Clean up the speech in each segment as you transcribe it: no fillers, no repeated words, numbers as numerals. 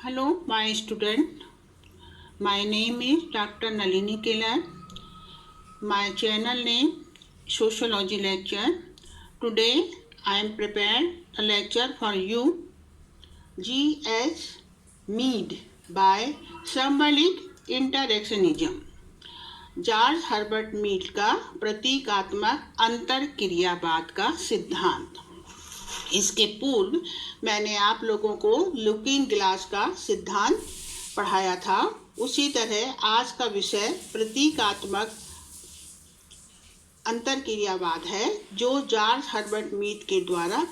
Hello, my student. My name is Dr. Nalini Kelar. My channel name Sociology Lecture. Today I am prepared a lecture for you. G.S. Mead by Symbolic Interactionism. George Herbert Mead का प्रतीकात्मक अंतर क्रियावाद का सिद्धांत। इसके पूर्व मैंने आप लोगों को लुकिंग ग्लास का सिद्धांत पढ़ाया था। उसी तरह आज का विषय प्रतीकात्मक अंतरक्रियावाद है, जो जॉर्ज हर्बर्ट मीड के द्वारा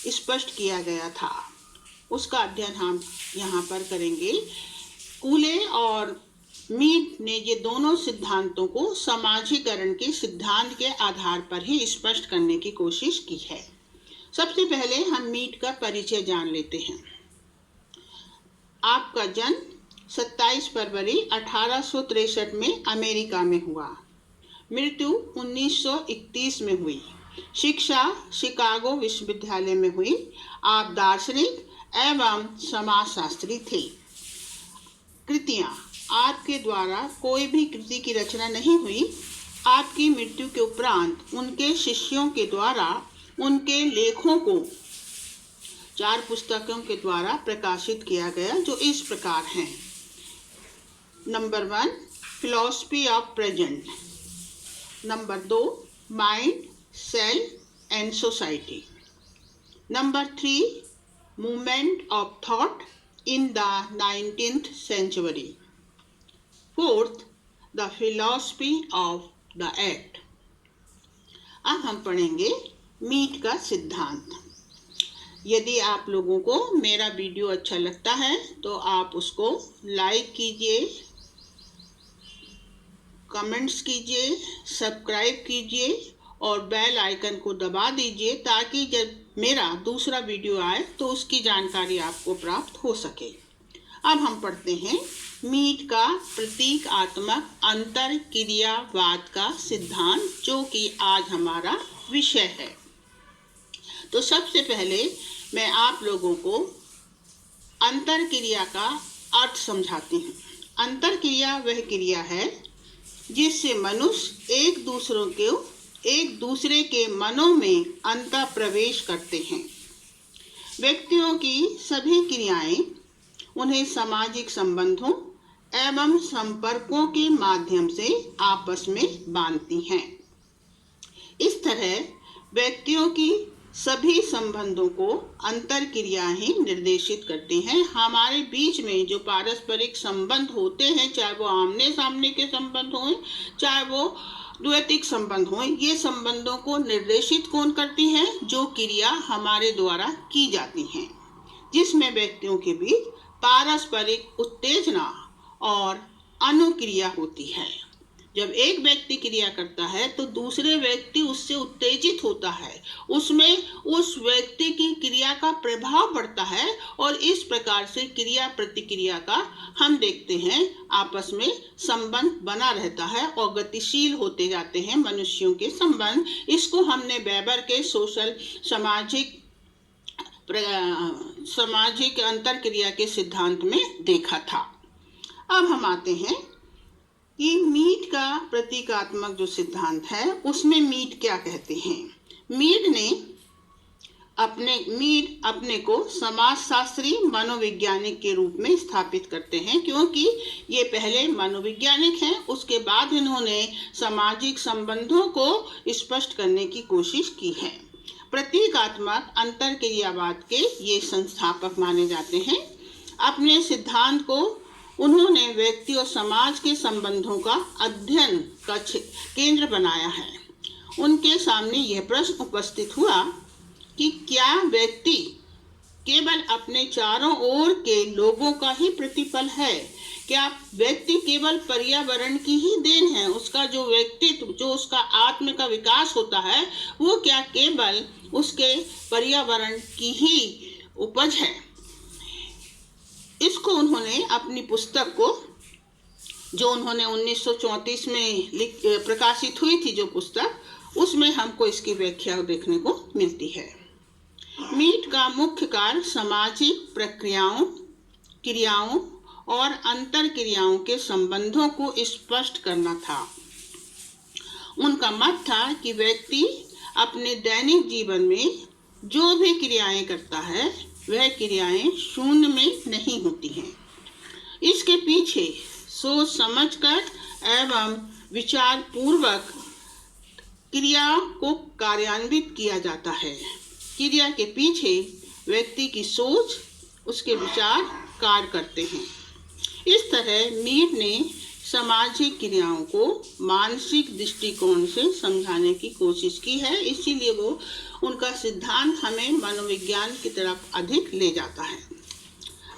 स्पष्ट किया गया था। उसका अध्ययन हम यहाँ पर करेंगे। कूले और मीड ने ये दोनों सिद्धांतों को समाजीकरण के सिद्धांत के आधार पर ही स्पष्ट करने की कोशिश की है। सबसे पहले हम मीड का परिचय जान लेते हैं। आपका जन्म 27 फरवरी 1863 में अमेरिका में हुआ। मृत्यु 1931 में हुई। शिक्षा शिकागो विश्वविद्यालय में हुई। आप दार्शनिक एवं समाजशास्त्री थे। कृतियां, आपके द्वारा कोई भी कृति की रचना नहीं हुई। आपकी मृत्यु के उपरांत उनके शिष्यों के द्वारा उनके लेखों को 4 पुस्तकों के द्वारा प्रकाशित किया गया, जो इस प्रकार हैं। Number 1 philosophy of present, number 2 mind, self and society, number 3 movement of thought in the 19th century, 4th the philosophy of the act. अब हम पढ़ेंगे मीड का सिद्धांत। यदि आप लोगों को मेरा वीडियो अच्छा लगता है तो आप उसको लाइक कीजिए, कमेंट्स कीजिए, सब्सक्राइब कीजिए और बेल आइकन को दबा दीजिए, ताकि जब मेरा दूसरा वीडियो आए तो उसकी जानकारी आपको प्राप्त हो सके। अब हम पढ़ते हैं मीड का प्रतीकात्मक अंतरक्रियावाद का सिद्धांत, जो कि आज हमारा विषय है। तो सबसे पहले मैं आप लोगों को अंतरक्रिया का अर्थ समझाती हूँ। अंतरक्रिया वह क्रिया है जिससे मनुष्य एक दूसरे के मनों में अंतर प्रवेश करते हैं। व्यक्तियों की सभी क्रियाएं उन्हें सामाजिक संबंधों एवं संपर्कों के माध्यम से आपस में बांधती हैं। इस तरह व्यक्तियों की सभी संबंधों को अंतरक्रियाएं ही निर्देशित करती हैं। हमारे बीच में जो पारस्परिक संबंध होते हैं, चाहे वो आमने सामने के संबंध हों, चाहे वो द्वैतिक संबंध हों, ये संबंधों को निर्देशित कौन करती हैं? जो क्रिया हमारे द्वारा की जाती हैं, जिसमें व्यक्तियों के बीच पारस्परिक उत्तेजना और अनुक्रिया होती है। जब एक व्यक्ति क्रिया करता है तो दूसरे व्यक्ति उससे उत्तेजित होता है, उसमें उस व्यक्ति की क्रिया का प्रभाव पड़ता है और इस प्रकार से क्रिया प्रतिक्रिया का हम देखते हैं आपस में संबंध बना रहता है और गतिशील होते जाते हैं मनुष्यों के संबंध। इसको हमने वेबर के सामाजिक अंतरक्रिया के सिद्धांत में देखा था। अब हम आते हैं कि मीड का प्रतीकात्मक जो सिद्धांत है उसमें मीड क्या कहते हैं। मीड अपने को समाजशास्त्री मनोवैज्ञानिक के रूप में स्थापित करते हैं, क्योंकि ये पहले मनोवैज्ञानिक हैं। उसके बाद इन्होंने सामाजिक संबंधों को स्पष्ट करने की कोशिश की है। प्रतीकात्मक अंतरक्रियावाद के ये संस्थापक माने जाते हैं। अपने सिद्धांत को उन्होंने व्यक्ति और समाज के संबंधों का अध्ययन का केंद्र बनाया है। उनके सामने यह प्रश्न उपस्थित हुआ कि क्या व्यक्ति केवल अपने चारों ओर के लोगों का ही प्रतिफल है? क्या व्यक्ति केवल पर्यावरण की ही देन है? उसका जो व्यक्तित्व, जो उसका आत्म का विकास होता है, वो क्या केवल उसके पर्यावरण की ही उपज है? इसको उन्होंने अपनी पुस्तक को, जो उन्होंने 1934 में प्रकाशित हुई थी जो पुस्तक, उसमें हमको इसकी व्याख्या देखने को मिलती है। मीड का मुख्य कार्य सामाजिक प्रक्रियाओं क्रियाओं और अंतर क्रियाओं के संबंधों को स्पष्ट करना था। उनका मत था कि व्यक्ति अपने दैनिक जीवन में जो भी क्रियाएं करता है वह क्रियाएं शून्य में नहीं होती हैं। इसके पीछे सोच समझकर एवं विचार पूर्वक क्रिया को कार्यान्वित किया जाता है। क्रिया के पीछे व्यक्ति की सोच, उसके विचार कार्य करते हैं। इस तरह मीड ने सामाजिक क्रियाओं को मानसिक दृष्टिकोण से समझाने की कोशिश की है। इसीलिए वो उनका सिद्धांत हमें मनोविज्ञान की तरफ अधिक ले जाता है।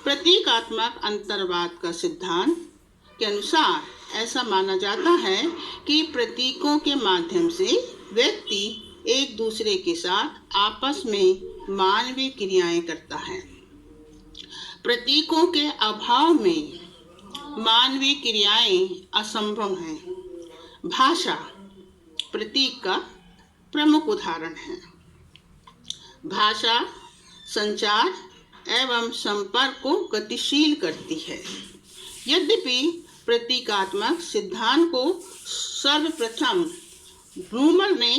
प्रतीकात्मक अंतर्वाद का सिद्धांत के अनुसार ऐसा माना जाता है कि प्रतीकों के माध्यम से व्यक्ति एक दूसरे के साथ आपस में मानवीय क्रियाएं करता है। प्रतीकों के अभाव में मानवीय क्रियाएं असंभव हैं। भाषा प्रतीक का प्रमुख उदाहरण है। भाषा संचार एवं संपर्क को गतिशील करती है। यद्यपि प्रतीकात्मक सिद्धांत को सर्वप्रथम ब्लूमर ने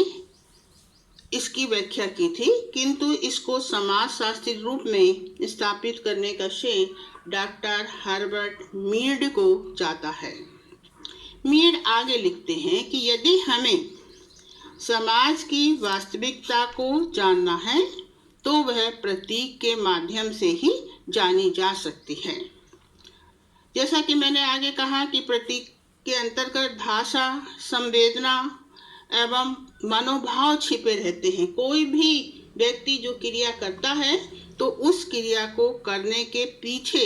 इसकी व्याख्या की थी, किंतु इसको समाजशास्त्री रूप में स्थापित करने का श्रेय डॉक्टर हर्बर्ट मीड को जाता है। मीड आगे लिखते हैं कि यदि हमें समाज की वास्तविकता को जानना है तो वह प्रतीक के माध्यम से ही जानी जा सकती है। जैसा कि मैंने आगे कहा कि प्रतीक के अंतर्गत भाषा, संवेदना एवं मनोभाव छिपे रहते हैं। कोई भी व्यक्ति जो क्रिया करता है तो उस क्रिया को करने के पीछे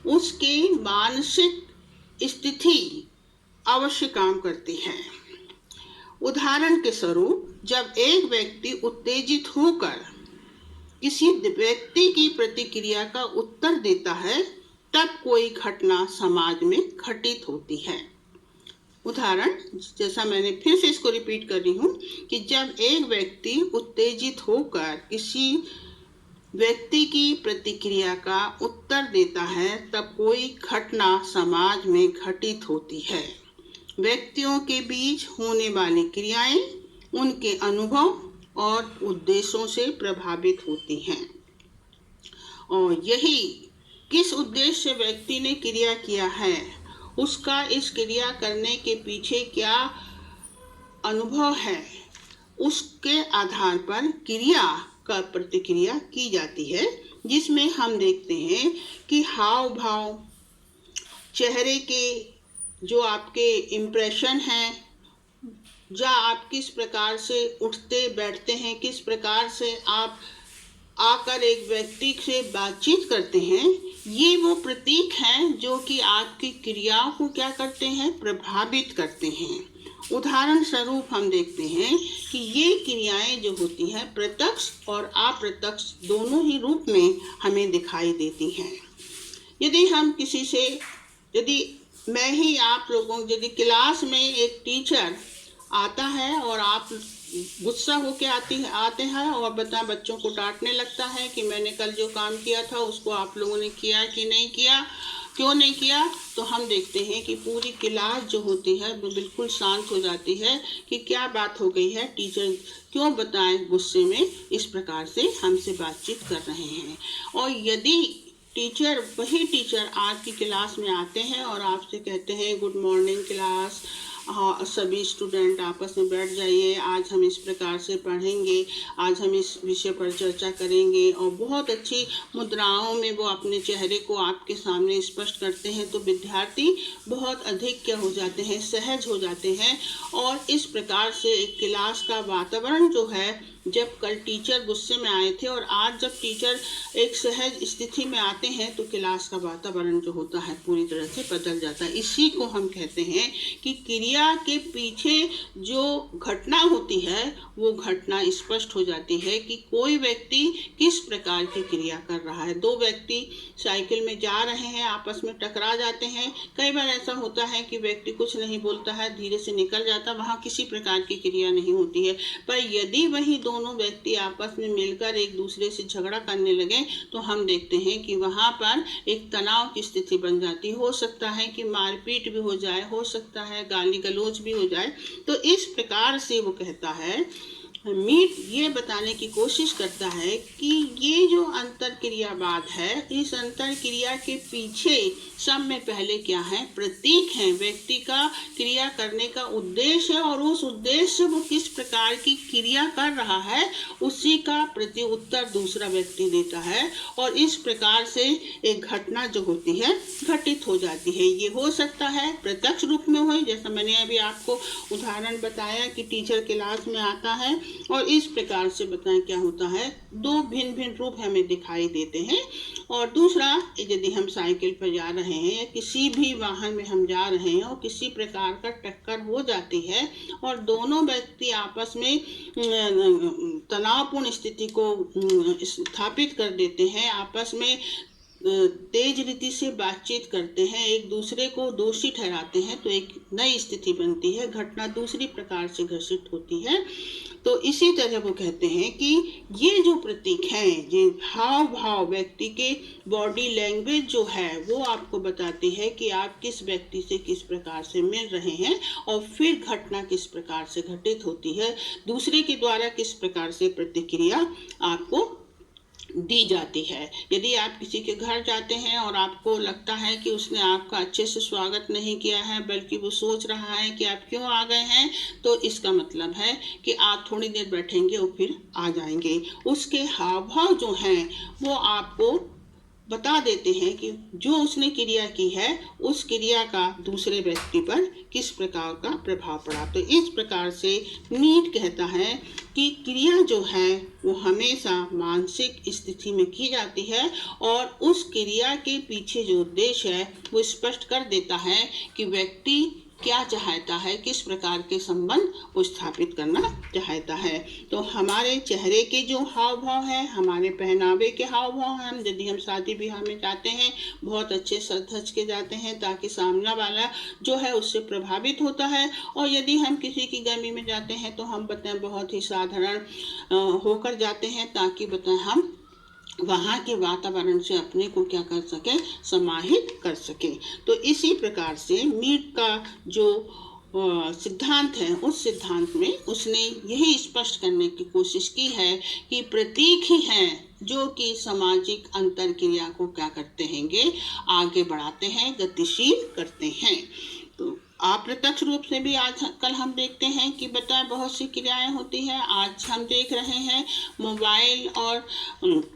उसकी मानसिक स्थिति अवश्य काम करती है। उदाहरण के स्वरूप, जब एक व्यक्ति उत्तेजित होकर किसी व्यक्ति की प्रतिक्रिया का उत्तर देता है तब कोई घटना समाज में घटित होती है। उदाहरण, जैसा मैंने फिर से इसको रिपीट कर रही हूँ कि जब एक व्यक्ति उत्तेजित होकर किसी व्यक्ति की प्रतिक्रिया का उत्तर देता है तब कोई घटना समाज में घटित होती है। व्यक्तियों के बीच होने वाली क्रियाएं उनके अनुभव और उद्देश्यों से प्रभावित होती हैं, और यही किस उद्देश्य से व्यक्ति ने क्रिया किया है, उसका इस क्रिया करने के पीछे क्या अनुभव है, उसके आधार पर क्रिया का प्रतिक्रिया की जाती है, जिसमें हम देखते हैं कि हाव भाव, चेहरे के जो आपके इम्प्रेशन हैं, या आप किस प्रकार से उठते बैठते हैं, किस प्रकार से आप आकर एक व्यक्ति से बातचीत करते हैं, ये वो प्रतीक हैं जो कि आपकी क्रियाओं को क्या करते हैं, प्रभावित करते हैं। उदाहरण स्वरूप हम देखते हैं कि ये क्रियाएं जो होती हैं प्रत्यक्ष और अप्रत्यक्ष दोनों ही रूप में हमें दिखाई देती हैं। यदि हम किसी से, यदि मैं ही आप लोगों, यदि क्लास में एक टीचर आता है और आप गुस्सा होके आते हैं और बच्चों को डांटने लगता है कि मैंने कल जो काम किया था उसको आप लोगों ने किया कि नहीं किया, क्यों नहीं किया, तो हम देखते हैं कि पूरी क्लास जो होती है वो बिल्कुल शांत हो जाती है कि क्या बात हो गई है, टीचर क्यों बताएं गुस्से में इस प्रकार से हमसे बातचीत कर रहे हैं। और यदि वही टीचर आपकी क्लास में आते हैं और आपसे कहते हैं गुड मॉर्निंग क्लास, हाँ सभी स्टूडेंट आपस में बैठ जाइए, आज हम इस प्रकार से पढ़ेंगे, आज हम इस विषय पर चर्चा करेंगे, और बहुत अच्छी मुद्राओं में वो अपने चेहरे को आपके सामने स्पष्ट करते हैं, तो विद्यार्थी बहुत अधिक क्या हो जाते हैं, सहज हो जाते हैं। और इस प्रकार से एक क्लास का वातावरण जो है, जब कल टीचर गुस्से में आए थे और आज जब टीचर एक सहज स्थिति में आते हैं तो क्लास का वातावरण जो होता है पूरी तरह से बदल जाता है। इसी को हम कहते हैं कि क्रिया के पीछे जो घटना होती है वो घटना स्पष्ट हो जाती है कि कोई व्यक्ति किस प्रकार की क्रिया कर रहा है। दो व्यक्ति साइकिल में जा रहे हैं, आपस में टकरा जाते हैं। कई बार ऐसा होता है कि व्यक्ति कुछ नहीं बोलता है, धीरे से निकल जाता, वहाँ किसी प्रकार की क्रिया नहीं होती है। पर यदि वही दोनों व्यक्ति आपस में मिलकर एक दूसरे से झगड़ा करने लगे तो हम देखते हैं कि वहाँ पर एक तनाव की स्थिति बन जाती। हो सकता है कि मारपीट भी हो जाए, हो सकता है गाली गलौज भी हो जाए। तो इस प्रकार से वो कहता है, मीट ये बताने की कोशिश करता है कि ये जो अंतर क्रियावाद है, इस अंतर क्रिया के पीछे सब में पहले क्या है, प्रतीक है, व्यक्ति का क्रिया करने का उद्देश्य है और उस उद्देश्य वो किस प्रकार की क्रिया कर रहा है उसी का प्रति उत्तर दूसरा व्यक्ति देता है और इस प्रकार से एक घटना जो होती है घटित हो जाती है। ये हो सकता है प्रत्यक्ष रूप में हो, जैसा मैंने अभी आपको उदाहरण बताया कि टीचर क्लास में आता है और इस प्रकार से बताएं क्या होता है, दो भिन्न भिन्न रूप हमें दिखाई देते हैं। और दूसरा, यदि हम साइकिल पर जा रहे हैं या किसी भी वाहन में हम जा रहे हैं और किसी प्रकार का टक्कर हो जाती है और दोनों व्यक्ति आपस में तनावपूर्ण स्थिति को स्थापित कर देते हैं, आपस में तेज रीति से बातचीत करते हैं, एक दूसरे को दोषी ठहराते हैं, तो एक नई स्थिति बनती है, घटना दूसरी प्रकार से घटित होती है। तो इसी तरह वो कहते हैं कि ये जो प्रतीक हैं, ये हाव भाव व्यक्ति के बॉडी लैंग्वेज जो है वो आपको बताती है कि आप किस व्यक्ति से किस प्रकार से मिल रहे हैं और फिर घटना किस प्रकार से घटित होती है, दूसरे के द्वारा किस प्रकार से प्रतिक्रिया आपको दी जाती है। यदि आप किसी के घर जाते हैं और आपको लगता है कि उसने आपका अच्छे से स्वागत नहीं किया है, बल्कि वो सोच रहा है कि आप क्यों आ गए हैं, तो इसका मतलब है कि आप थोड़ी देर बैठेंगे और फिर आ जाएंगे। उसके हाव भाव जो हैं वो आपको बता देते हैं कि जो उसने क्रिया की है उस क्रिया का दूसरे व्यक्ति पर किस प्रकार का प्रभाव पड़ा। तो इस प्रकार से मीट कहता है कि क्रिया जो है वो हमेशा मानसिक स्थिति में की जाती है और उस क्रिया के पीछे जो उद्देश्य है वो स्पष्ट कर देता है कि व्यक्ति क्या चाहता है, किस प्रकार के संबंध वो स्थापित करना चाहता है। तो हमारे चेहरे के जो हाव भाव है, हमारे पहनावे के हाव भाव हैं, यदि हम शादी ब्याह में जाते हैं बहुत अच्छे सज धज के जाते हैं ताकि सामने वाला जो है उससे प्रभावित होता है, और यदि हम किसी की गमी में जाते हैं तो हम बताएं बहुत ही साधारण होकर जाते हैं ताकि बताएं हम वहाँ के वातावरण से अपने को क्या कर सके, समाहित कर सके। तो इसी प्रकार से मीट का जो सिद्धांत है उस सिद्धांत में उसने यही स्पष्ट करने की कोशिश की है कि प्रतीक ही हैं जो कि सामाजिक अंतर क्रिया को क्या करते हैंगे, आगे बढ़ाते हैं, गतिशील करते हैं। तो अप्रत्यक्ष रूप से भी आजकल हम देखते हैं कि बताए बहुत सी क्रियाएं होती हैं। आज हम देख रहे हैं मोबाइल और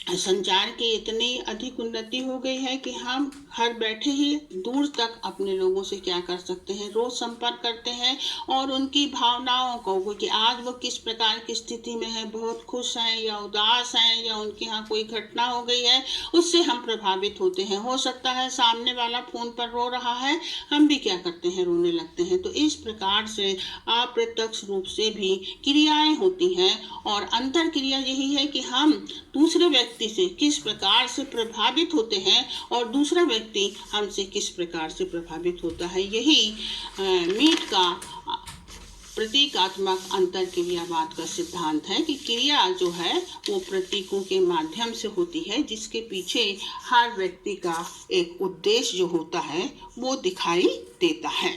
संचार की इतनी अधिक उन्नति हो गई है कि हम घर बैठे ही दूर तक अपने लोगों से क्या कर सकते हैं, रोज संपर्क करते हैं और उनकी भावनाओं को कि आज वो किस प्रकार की स्थिति में है, बहुत खुश हैं या उदास हैं या उनके यहाँ कोई घटना हो गई है, उससे हम प्रभावित होते हैं। हो सकता है सामने वाला फोन पर रो रहा है, हम भी क्या करते हैं, रोने लगते हैं। तो इस प्रकार से अप्रत्यक्ष रूप से भी क्रियाएं होती हैं और अंतर क्रिया यही है कि हम दूसरे व्यक्ति से किस प्रकार से प्रभावित होते हैं और दूसरा व्यक्ति हमसे किस प्रकार से प्रभावित होता है। यही मीट का प्रतीकात्मक अंतर क्रियावाद का सिद्धांत है कि क्रिया जो है वो प्रतीकों के माध्यम से होती है, जिसके पीछे हर व्यक्ति का एक उद्देश्य जो होता है वो दिखाई देता है।